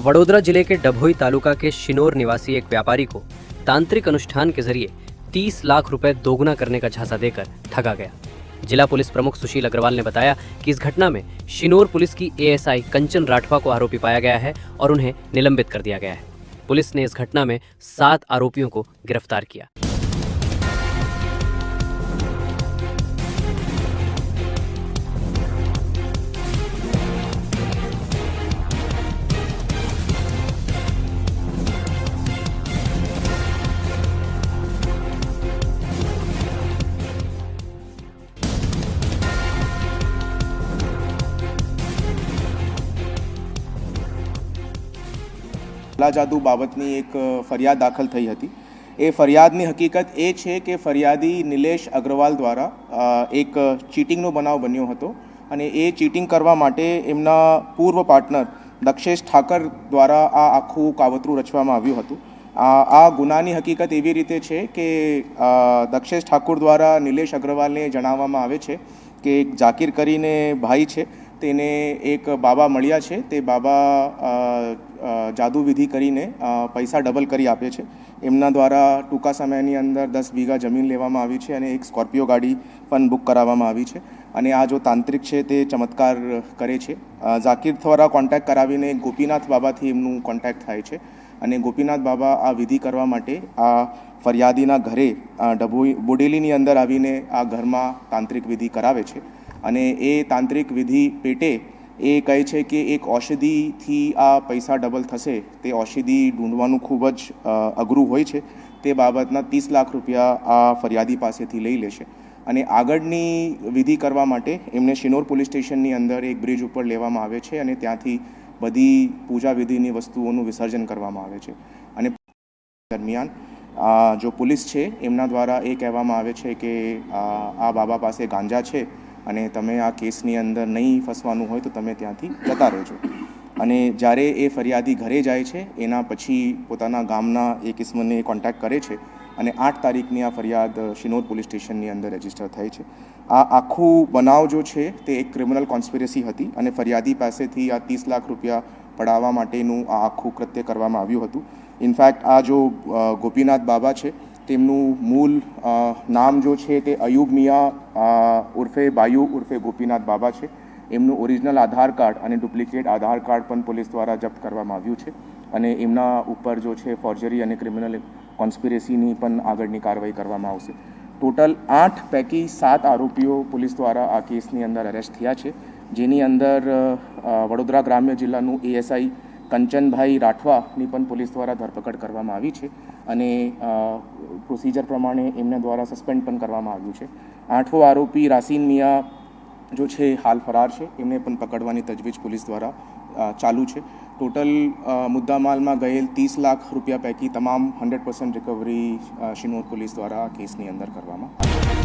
वडोदरा जिले के डभोई तालुका के शिनोर निवासी एक व्यापारी को तांत्रिक अनुष्ठान के जरिए 30 लाख रुपए दोगुना करने का झांसा देकर ठगा गया। जिला पुलिस प्रमुख सुशील अग्रवाल ने बताया कि इस घटना में शिनोर पुलिस की एएसआई कंचन राठवा को आरोपी पाया गया है और उन्हें निलंबित कर दिया गया है। पुलिस ने इस घटना में 7 आरोपियों को गिरफ्तार किया। जादू बाबतनी एक फरियाद दाखल थई हती। ए फरियादनी हकीकत ए छे के फरियादी निलेश अग्रवाल द्वारा एक चीटिंगनो बनाव बन्यो हतो अने ए चीटिंग करवा माटे एमना पूर्व पार्टनर दक्षेश ठाकर द्वारा आ आखुं कावतरू रचवामां आव्युं हतुं। आ गुनानी हकीकत एवी रीते छे के दक्षेश ठाकुर द्वारा निलेश अग्रवालने जणाववामां आवे छे के एक जाकीर करीने भाई छे तेने एक बाबा मळ्या छे, ते बाबा जादू विधि करीने पैसा डबल करी आपे छे। एमना द्वारा टूंका समयनी अंदर 10 बीघा जमीन लेवामां आवी छे अने एक स्कॉर्पियो गाड़ी पण बुक कराववामां आवी छे अने आ जो तांत्रिक छे ते चमत्कार करे छे। जाकीर द्वारा कॉन्टेक्ट करावीने गोपीनाथ बाबाथी एमनुं कॉन्टेक्ट थाय छे अने गोपीनाथ बाबा आ विधि करवा माटे आ फरियादीना घरे डभोई बोडेलीनी अंदर आवीने आ घरमां तांत्रिक विधि करावे छे अने ए तांत्रिक विधि पेटे ए कहे छे कि एक औषधिथी आ पैसा डबल थशे, ते औषधि ढूंढवानुं खूब ज अघरू होय छे। ते बाबतना 30 लाख रुपया आ फरियादी पासेथी लई लेशे अने आगळनी विधि करवा माटे एमने शिनोर पोलीस स्टेशननी अंदर एक ब्रिज उपर लेवामां आवे छे अने त्यांथी बधी पूजा विधिनी वस्तुओनुं विसर्जन करवामां आवे छे अने दरमियान जो पुलिस छे एमना द्वारा ए कहेवामां आवे छे के आ बाबा पासे गांजा छे અને તમે આ કેસની અંદર નહીં ફસવાનું હોય તો તમે ત્યાંથી જતા રહેજો અને જ્યારે એ ફરિયાદી ઘરે જાય છે એના પછી પોતાના ગામના એક ઇસમને કોન્ટેક્ટ કરે છે અને 8 તારીખની આ ફરિયાદ શિનોર પોલીસ સ્ટેશનની અંદર રજીસ્ટર થઈ છે। આ આખું બનાવ જો છે તે એક ક્રિમિનલ કોન્સ્પિરસી હતી અને ફરિયાદી પાસેથી આ 30 લાખ રૂપિયા પડાવવા માટેનું આ આખું કૃત્ય કરવામાં આવ્યું હતું। ઇનફેક્ટ આ જો ગોપીનાથ બાબા છે તેમનું મૂળ નામ જો છે તે અયુબ મિયા ઉર્ફે બાયુ ઉર્ફે ગોપીનાથ બાબા છે। એમનું ઓરિજિનલ આધાર કાર્ડ અને ડુપ્લિકેટ આધાર કાર્ડ પણ પોલીસ દ્વારા જપ્ત કરવામાં આવ્યું છે અને એમના ઉપર જો છે ફોર્જરી અને ક્રિમિનલ કોન્સ્પિરસીની પણ આગળની કાર્યવાહી કરવામાં આવશે। ટોટલ 8 પૈકી 7 આરોપીઓ પોલીસ દ્વારા આ કેસની અંદર અરેસ્ટ થયા છે, જેની અંદર વડોદરા ગ્રામ્ય જિલ્લાનું એએસઆઈ કંચનભાઈ રાઠવાની પણ પોલીસ દ્વારા ધરપકડ કરવામાં આવી છે અને પ્રોસિજર પ્રમાણે એમને દ્વારા સસ્પેન્ડ પણ કરવામાં આવ્યું છે। 8મો આરોપી રાસીન મિયા જો છે હાલ ફરાર છે, એમને પણ પકડવાની તજવીજ પોલીસ દ્વારા ચાલુ છે। ટોટલ મુદ્દામાલમાં ગયેલ 30 લાખ રૂપિયા પૈકી તમામ 100% રિકવરી શિનોર પોલીસ દ્વારા કેસની અંદર કરવામાં આવી છે।